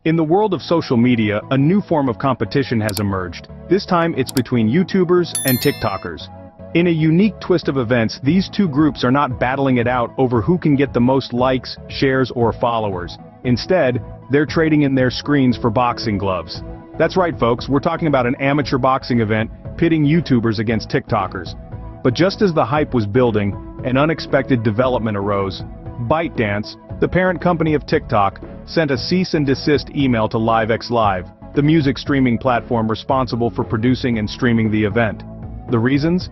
In the world of social media, a new form of competition has emerged. This time it's between YouTubers and TikTokers. In a unique twist of events, these two groups are not battling it out over who can get the most likes, shares, or followers. Instead, they're trading in their screens for boxing gloves. That's right, folks, we're talking about an amateur boxing event pitting YouTubers against TikTokers. But just as the hype was building, an unexpected development arose. ByteDance, the parent company of TikTok, sent a cease and desist email to LiveXLive, the music streaming platform responsible for producing and streaming the event. The reasons?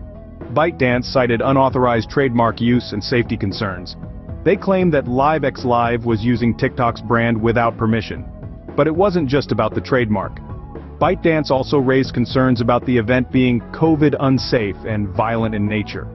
ByteDance cited unauthorized trademark use and safety concerns. They claimed that LiveXLive was using TikTok's brand without permission. But it wasn't just about the trademark. ByteDance also raised concerns about the event being COVID unsafe and violent in nature.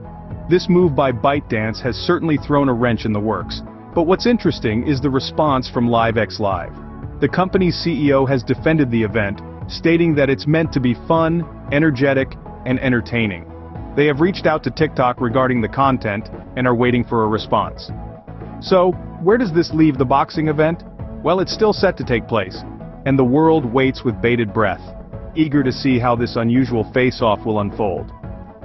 This move by ByteDance has certainly thrown a wrench in the works. But what's interesting is the response from LiveXLive. The company's CEO has defended the event, stating that it's meant to be fun, energetic, and entertaining. They have reached out to TikTok regarding the content and are waiting for a response. So, where does this leave the boxing event? Well, it's still set to take place, and the world waits with bated breath, eager to see how this unusual face-off will unfold.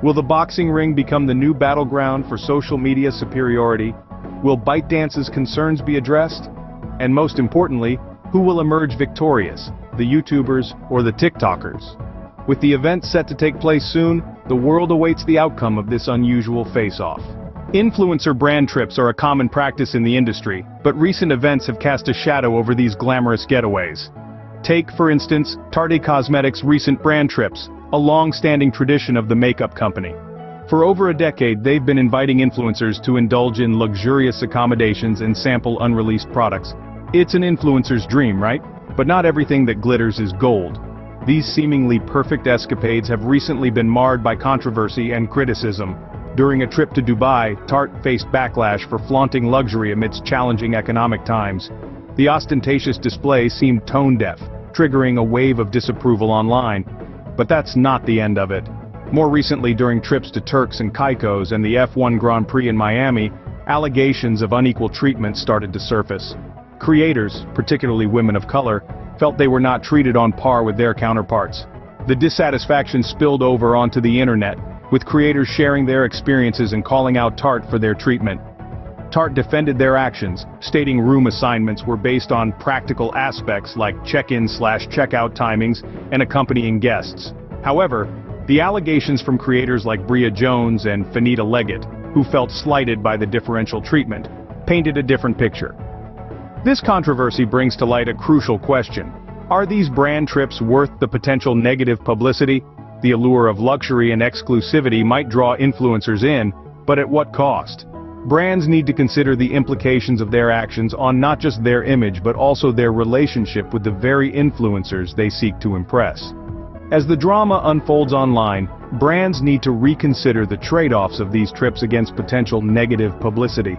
Will the boxing ring become the new battleground for social media superiority? Will ByteDance's concerns be addressed? And most importantly, who will emerge victorious, the YouTubers or the TikTokers? With the event set to take place soon, the world awaits the outcome of this unusual face-off. Influencer brand trips are a common practice in the industry, but recent events have cast a shadow over these glamorous getaways. Take, for instance, Tarte Cosmetics' recent brand trips, a long-standing tradition of the makeup company. For over a decade, they've been inviting influencers to indulge in luxurious accommodations and sample unreleased products. It's an influencer's dream, right? But not everything that glitters is gold. These seemingly perfect escapades have recently been marred by controversy and criticism. During a trip to Dubai, Tarte faced backlash for flaunting luxury amidst challenging economic times. The ostentatious display seemed tone-deaf, triggering a wave of disapproval online. But that's not the end of it. More recently, during trips to Turks and Caicos and the F1 Grand Prix in Miami, allegations of unequal treatment started to surface. Creators, particularly women of color, felt they were not treated on par with their counterparts. The dissatisfaction spilled over onto the internet, with creators sharing their experiences and calling out Tarte for their treatment. Tarte defended their actions, stating room assignments were based on practical aspects like check-in/checkout timings and accompanying guests. However, the allegations from creators like Bria Jones and Fanita Leggett, who felt slighted by the differential treatment, painted a different picture. This controversy brings to light a crucial question. Are these brand trips worth the potential negative publicity? The allure of luxury and exclusivity might draw influencers in, but at what cost? Brands need to consider the implications of their actions on not just their image but also their relationship with the very influencers they seek to impress. As the drama unfolds online, brands need to reconsider the trade-offs of these trips against potential negative publicity.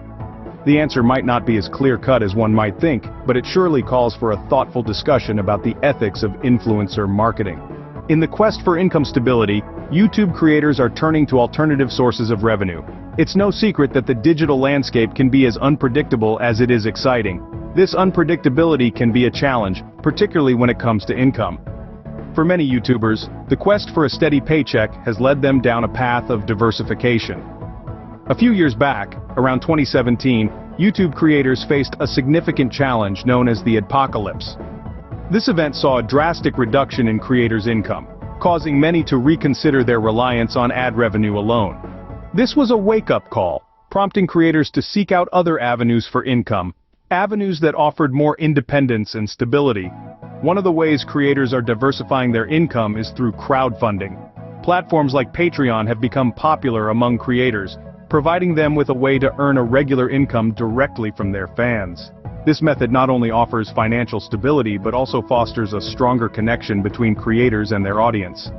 The answer might not be as clear-cut as one might think, but it surely calls for a thoughtful discussion about the ethics of influencer marketing. In the quest for income stability, YouTube creators are turning to alternative sources of revenue. It's no secret that the digital landscape can be as unpredictable as it is exciting. This unpredictability can be a challenge, particularly when it comes to income. For many YouTubers, the quest for a steady paycheck has led them down a path of diversification. A few years back, around 2017, YouTube creators faced a significant challenge known as the adpocalypse. This event saw a drastic reduction in creators' income, causing many to reconsider their reliance on ad revenue alone. This was a wake-up call, prompting creators to seek out other avenues for income, avenues that offered more independence and stability. One of the ways creators are diversifying their income is through crowdfunding. Platforms like Patreon have become popular among creators, providing them with a way to earn a regular income directly from their fans. This method not only offers financial stability but also fosters a stronger connection between creators and their audience.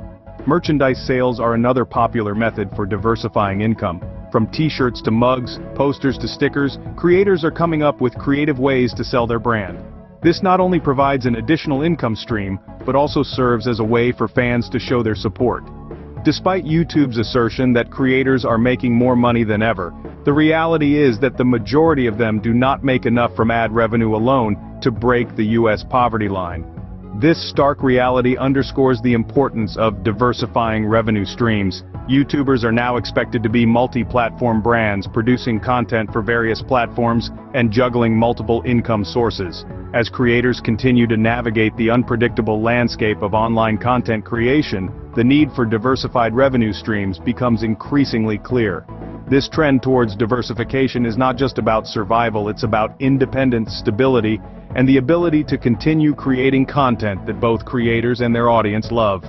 Merchandise sales are another popular method for diversifying income. From t-shirts to mugs, posters to stickers, creators are coming up with creative ways to sell their brand. This not only provides an additional income stream, but also serves as a way for fans to show their support. Despite YouTube's assertion that creators are making more money than ever, the reality is that the majority of them do not make enough from ad revenue alone to break the US poverty line. This stark reality underscores the importance of diversifying revenue streams. YouTubers are now expected to be multi-platform brands producing content for various platforms and juggling multiple income sources. As creators continue to navigate the unpredictable landscape of online content creation, the need for diversified revenue streams becomes increasingly clear. This trend towards diversification is not just about survival, it's about independence, stability, and the ability to continue creating content that both creators and their audience love.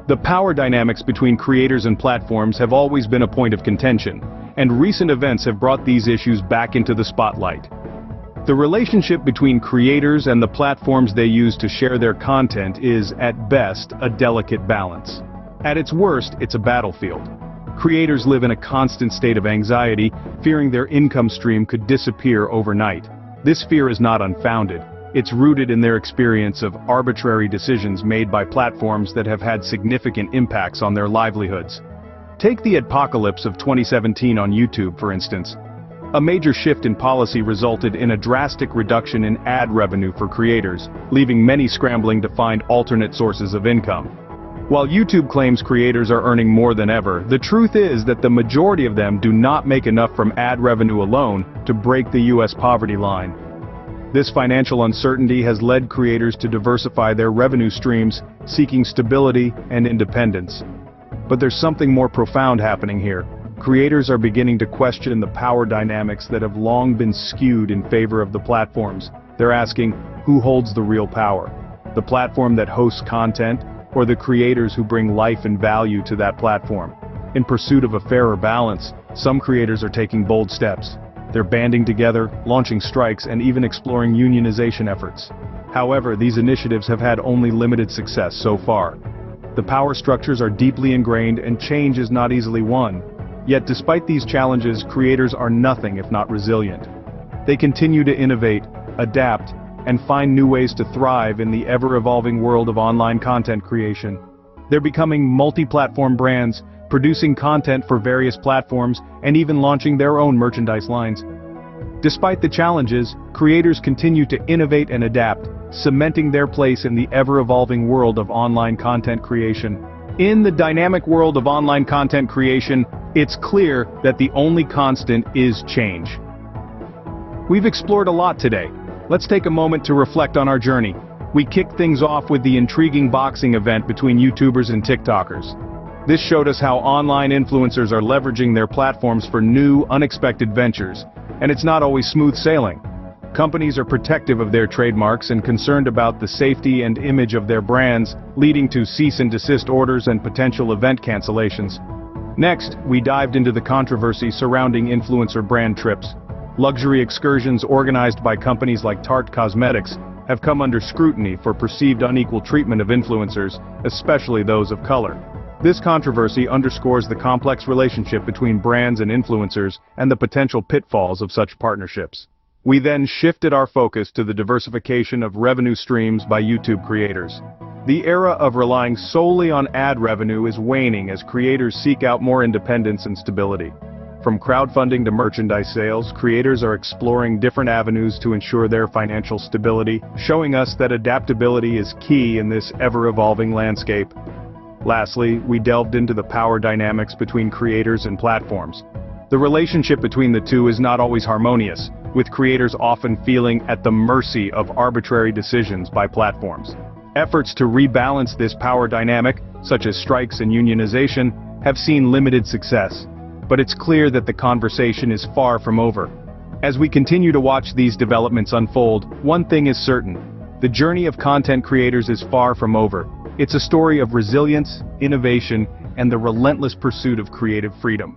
The power dynamics between creators and platforms have always been a point of contention, and recent events have brought these issues back into the spotlight. The relationship between creators and the platforms they use to share their content is, at best, a delicate balance. At its worst, it's a battlefield. Creators live in a constant state of anxiety, fearing their income stream could disappear overnight. This fear is not unfounded. It's rooted in their experience of arbitrary decisions made by platforms that have had significant impacts on their livelihoods. Take the apocalypse of 2017 on YouTube, for instance. A major shift in policy resulted in a drastic reduction in ad revenue for creators, leaving many scrambling to find alternate sources of income. While YouTube claims creators are earning more than ever, the truth is that the majority of them do not make enough from ad revenue alone to break the US poverty line. This financial uncertainty has led creators to diversify their revenue streams, seeking stability and independence. But there's something more profound happening here. Creators are beginning to question the power dynamics that have long been skewed in favor of the platforms. They're asking, who holds the real power? The platform that hosts content, or the creators who bring life and value to that platform? In pursuit of a fairer balance, some creators are taking bold steps. They're banding together, launching strikes, and even exploring unionization efforts. However, these initiatives have had only limited success so far. The power structures are deeply ingrained and change is not easily won. Yet despite these challenges, creators are nothing if not resilient. They continue to innovate, adapt, and find new ways to thrive in the ever-evolving world of online content creation. They're becoming multi-platform brands, producing content for various platforms, and even launching their own merchandise lines. Despite the challenges, creators continue to innovate and adapt, cementing their place in the ever-evolving world of online content creation. In the dynamic world of online content creation, it's clear that the only constant is change. We've explored a lot today. Let's take a moment to reflect on our journey. We kicked things off with the intriguing boxing event between YouTubers and TikTokers. This showed us how online influencers are leveraging their platforms for new, unexpected ventures, and it's not always smooth sailing. Companies are protective of their trademarks and concerned about the safety and image of their brands, leading to cease and desist orders and potential event cancellations. Next, we dived into the controversy surrounding influencer brand trips. Luxury excursions organized by companies like Tarte Cosmetics have come under scrutiny for perceived unequal treatment of influencers, especially those of color. This controversy underscores the complex relationship between brands and influencers and the potential pitfalls of such partnerships. We then shifted our focus to the diversification of revenue streams by YouTube creators. The era of relying solely on ad revenue is waning as creators seek out more independence and stability. From crowdfunding to merchandise sales, creators are exploring different avenues to ensure their financial stability, showing us that adaptability is key in this ever-evolving landscape. Lastly, we delved into the power dynamics between creators and platforms. The relationship between the two is not always harmonious, with creators often feeling at the mercy of arbitrary decisions by platforms. Efforts to rebalance this power dynamic, such as strikes and unionization, have seen limited success. But it's clear that the conversation is far from over. As we continue to watch these developments unfold, one thing is certain: the journey of content creators is far from over. It's a story of resilience, innovation, and the relentless pursuit of creative freedom.